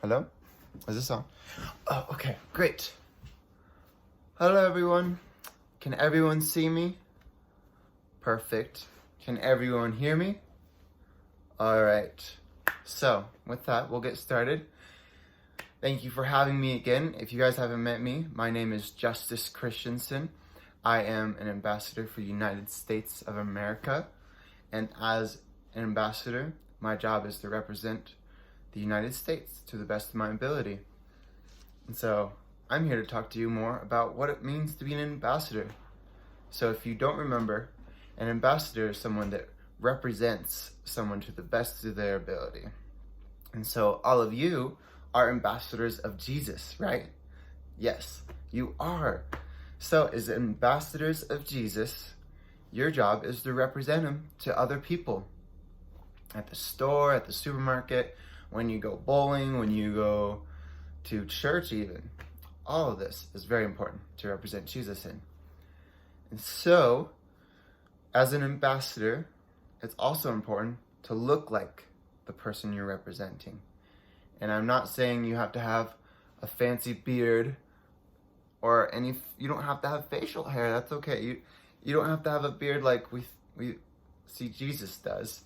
Hello? Is this on? Oh, okay, great. Hello, everyone. Can everyone see me? Perfect. Can everyone hear me? All right. So, with that, we'll get started. Thank you for having me again. If you guys haven't met me, my name is Justice Christianson. I am an ambassador for the United States of America. And as an ambassador, my job is to represent the United States to the best of my ability. And so I'm here to talk to you more about what it means to be an ambassador. So if you don't remember, an ambassador is someone that represents someone to the best of their ability. And so all of you are ambassadors of Jesus, right? Yes, you are. So as ambassadors of Jesus, your job is to represent him to other people. At the store, at the supermarket, when you go bowling, when you go to church even. All of this is very important to represent Jesus in. And so, as an ambassador, it's also important to look like the person you're representing. And I'm not saying you have to have a fancy beard or you don't have to have facial hair. That's okay. You don't have to have a beard like we see Jesus does.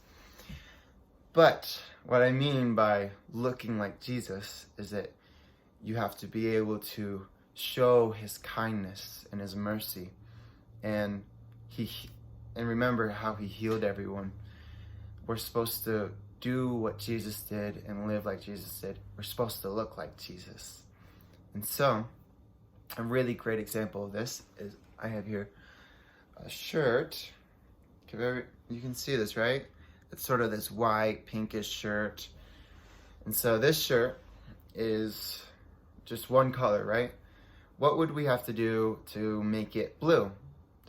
But what I mean by looking like Jesus is that you have to be able to show his kindness and his mercy, and remember how he healed everyone. We're supposed to do what Jesus did and live like Jesus did. We're supposed to look like Jesus. And so, a really great example of this is I have here a shirt. You can see this, right? It's sort of this white, pinkish shirt. And so this shirt is just one color, right? What would we have to do to make it blue?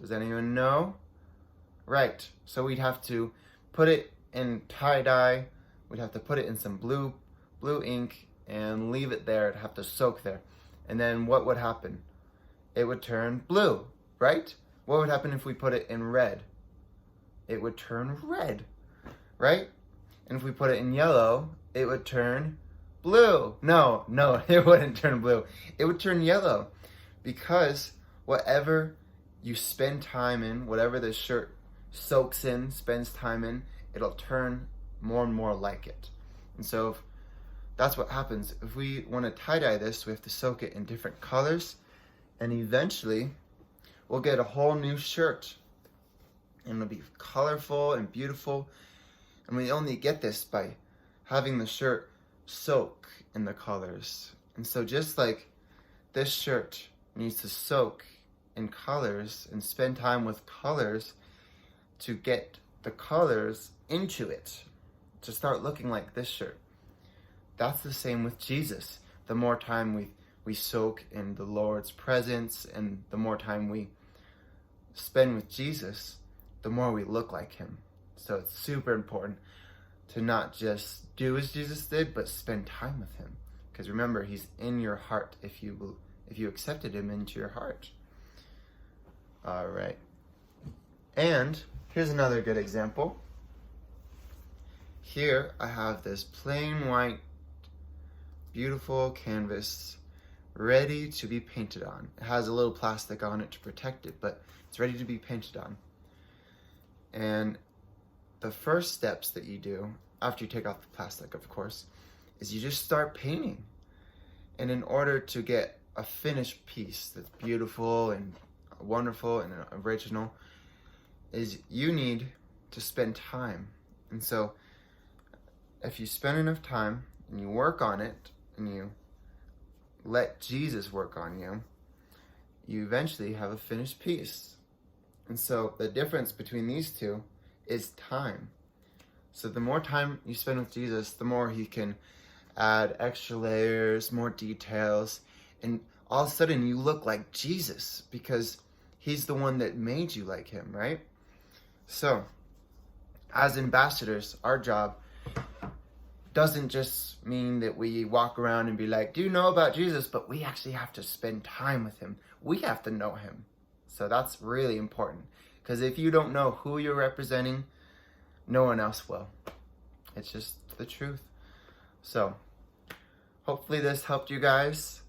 Does anyone know? Right. So we'd have to put it in tie-dye. We'd have to put it in some blue ink and leave it there. It'd have to soak there. And then what would happen? It would turn blue, right? What would happen if we put it in red? It would turn red, right? And if we put it in yellow, it would turn blue. No, it wouldn't turn blue. It would turn yellow, because whatever you spend time in, whatever this shirt soaks in, spends time in, it'll turn more and more like it. And so that's what happens. If we want to tie-dye this, we have to soak it in different colors, and eventually we'll get a whole new shirt. And it'll be colorful and beautiful. And we only get this by having the shirt soak in the colors. And so just like this shirt needs to soak in colors and spend time with colors to get the colors into it, to start looking like this shirt. That's the same with Jesus. The more time we soak in the Lord's presence, and the more time we spend with Jesus, the more we look like him. So it's super important to not just do as Jesus did, but spend time with him. Because remember, he's in your heart if you accepted him into your heart. All right. And here's another good example. Here I have this plain white, beautiful canvas ready to be painted on. It has a little plastic on it to protect it, but it's ready to be painted on. And the first steps that you do, after you take off the plastic, of course, is you just start painting. And in order to get a finished piece that's beautiful and wonderful and original, is you need to spend time. And so if you spend enough time and you work on it and you let Jesus work on you, you eventually have a finished piece. And so the difference between these two is time. So the more time you spend with Jesus, the more he can add extra layers, more details, and all of a sudden you look like Jesus, because he's the one that made you like him, right? So as ambassadors, our job doesn't just mean that we walk around and be like, do you know about Jesus? But we actually have to spend time with him. We have to know him. So that's really important, because if you don't know who you're representing, no one else will. It's just the truth. So Hopefully this helped you guys.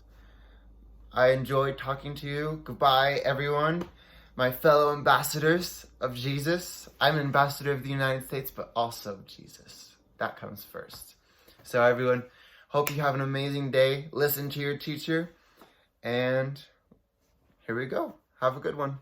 I enjoyed talking to you. Goodbye, everyone. My fellow ambassadors of Jesus. I'm an ambassador of the United States, but also Jesus. That comes first. So everyone, hope you have an amazing day. Listen to your teacher. And here we go. Have a good one.